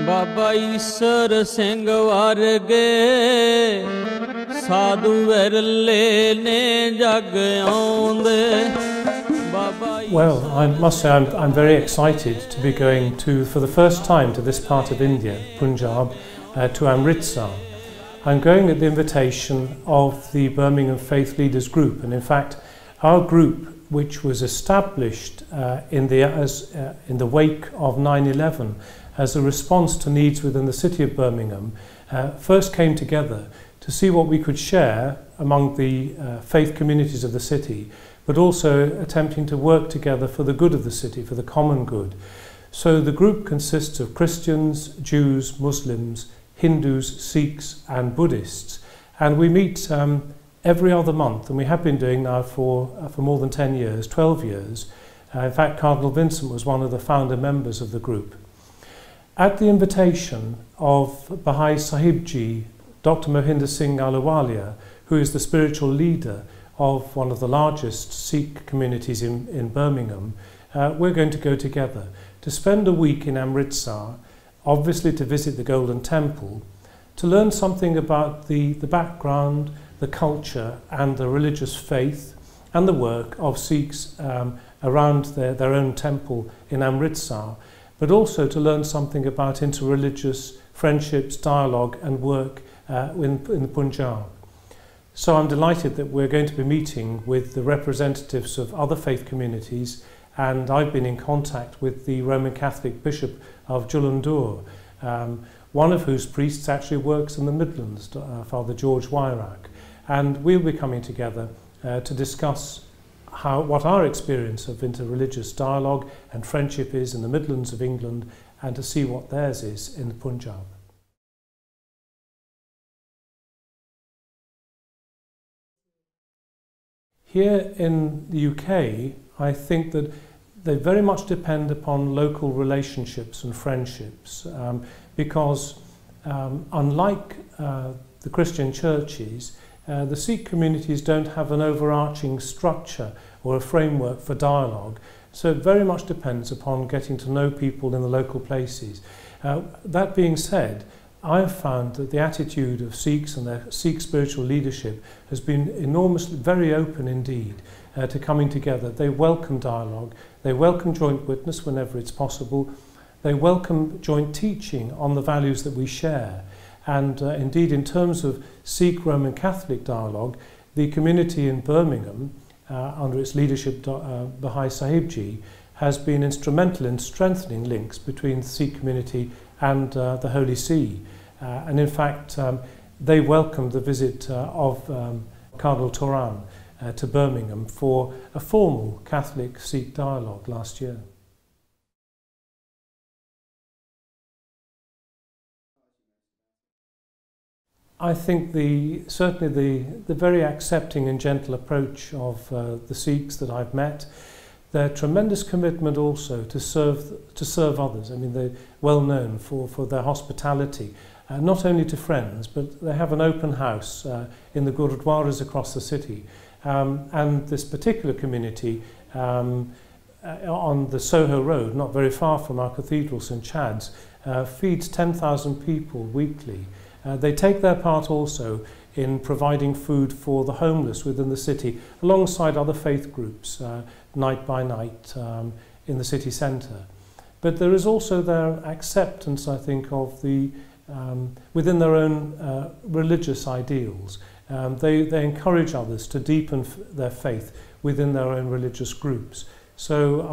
बाबा ईसर सिंह वर्गे साधु विरले ने जग आउंदे. Well, I must say I'm very excited to be going for the first time to this part of India, Punjab, to Amritsar. I'm going at the invitation of the Birmingham Faith Leaders Group, and in fact our group, which was established in the wake of 9/11 as a response to needs within the city of Birmingham, first came together to see what we could share among the faith communities of the city, but also attempting to work together for the good of the city, for the common good. So the group consists of Christians, Jews, Muslims, Hindus, Sikhs and Buddhists, and we meet every other month, and we have been doing now for more than 10 years, 12 years. In fact, Cardinal Vincent was one of the founder members of the group. At the invitation of Bhai Sahib Ji, Dr. Mohinder Singh Ahluwalia, who is the spiritual leader of one of the largest Sikh communities in Birmingham, we're going to go together to spend a week in Amritsar, obviously to visit the Golden Temple, to learn something about the background, the culture and the religious faith and the work of Sikhs around their own temple in Amritsar, but also to learn something about interreligious friendships, dialogue and work in the Punjab. So I'm delighted that we're going to be meeting with the representatives of other faith communities, and I've been in contact with the Roman Catholic Bishop of Jalandhur, one of whose priests actually works in the Midlands, Father George Wyrak, and we'll be coming together to discuss what our experience of interreligious dialogue and friendship is in the Midlands of England, and to see what theirs is in the Punjab. Here in the UK, I think that they very much depend upon local relationships and friendships, because unlike the Christian churches, the Sikh communities don't have an overarching structure or a framework for dialogue, so it very much depends upon getting to know people in the local places. That being said, I have found that the attitude of Sikhs and their Sikh spiritual leadership has been enormously, very open indeed to coming together. They welcome dialogue, they welcome joint witness whenever it's possible, they welcome joint teaching on the values that we share. And indeed, in terms of Sikh Roman Catholic dialogue, the community in Birmingham, under its leadership, Bhai Sahib Ji, has been instrumental in strengthening links between the Sikh community and the Holy See. And in fact, they welcomed the visit of Cardinal Turan to Birmingham for a formal Catholic-Sikh dialogue last year. I think certainly the very accepting and gentle approach of the Sikhs that I've met, their tremendous commitment also to serve others. I mean, they're well known for their hospitality, not only to friends, but they have an open house in the gurudwaras across the city. And this particular community on the Soho Road, not very far from our cathedral, St Chad's, feeds 10,000 people weekly. They take their part also in providing food for the homeless within the city, alongside other faith groups, night by night in the city centre. But there is also their acceptance, I think, of within their own religious ideals. They encourage others to deepen their faith within their own religious groups. So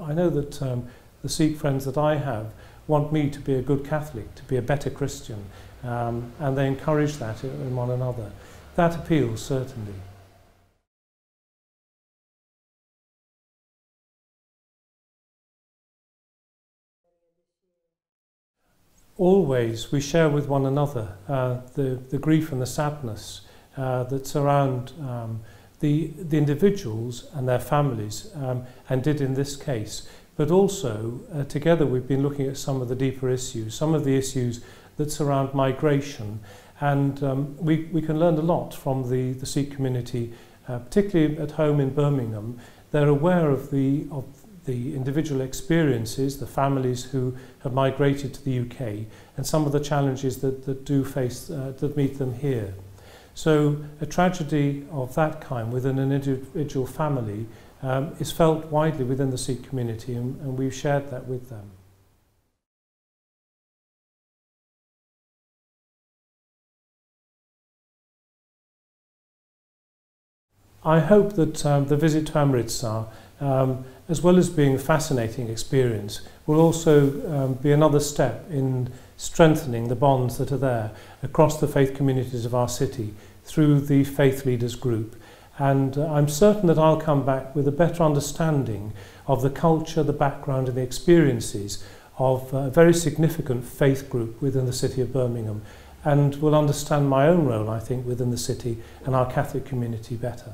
I know that the Sikh friends that I have want me to be a good Catholic, to be a better Christian, and they encourage that in one another. That appeals, certainly. Always we share with one another the grief and the sadness that surround the individuals and their families, and did in this case. But also, together we've been looking at some of the deeper issues, some of the issues that surround migration, and we can learn a lot from the Sikh community, particularly at home in Birmingham. They're aware of the the individual experiences, the families who have migrated to the UK, and some of the challenges that do face, that meet them here. So a tragedy of that kind within an individual family is felt widely within the Sikh community, and we've shared that with them. I hope that the visit to Amritsar, as well as being a fascinating experience, will also be another step in strengthening the bonds that are there across the faith communities of our city through the Faith Leaders Group. And I'm certain that I'll come back with a better understanding of the culture, the background and the experiences of a very significant faith group within the city of Birmingham, and will understand my own role, I think, within the city and our Catholic community better.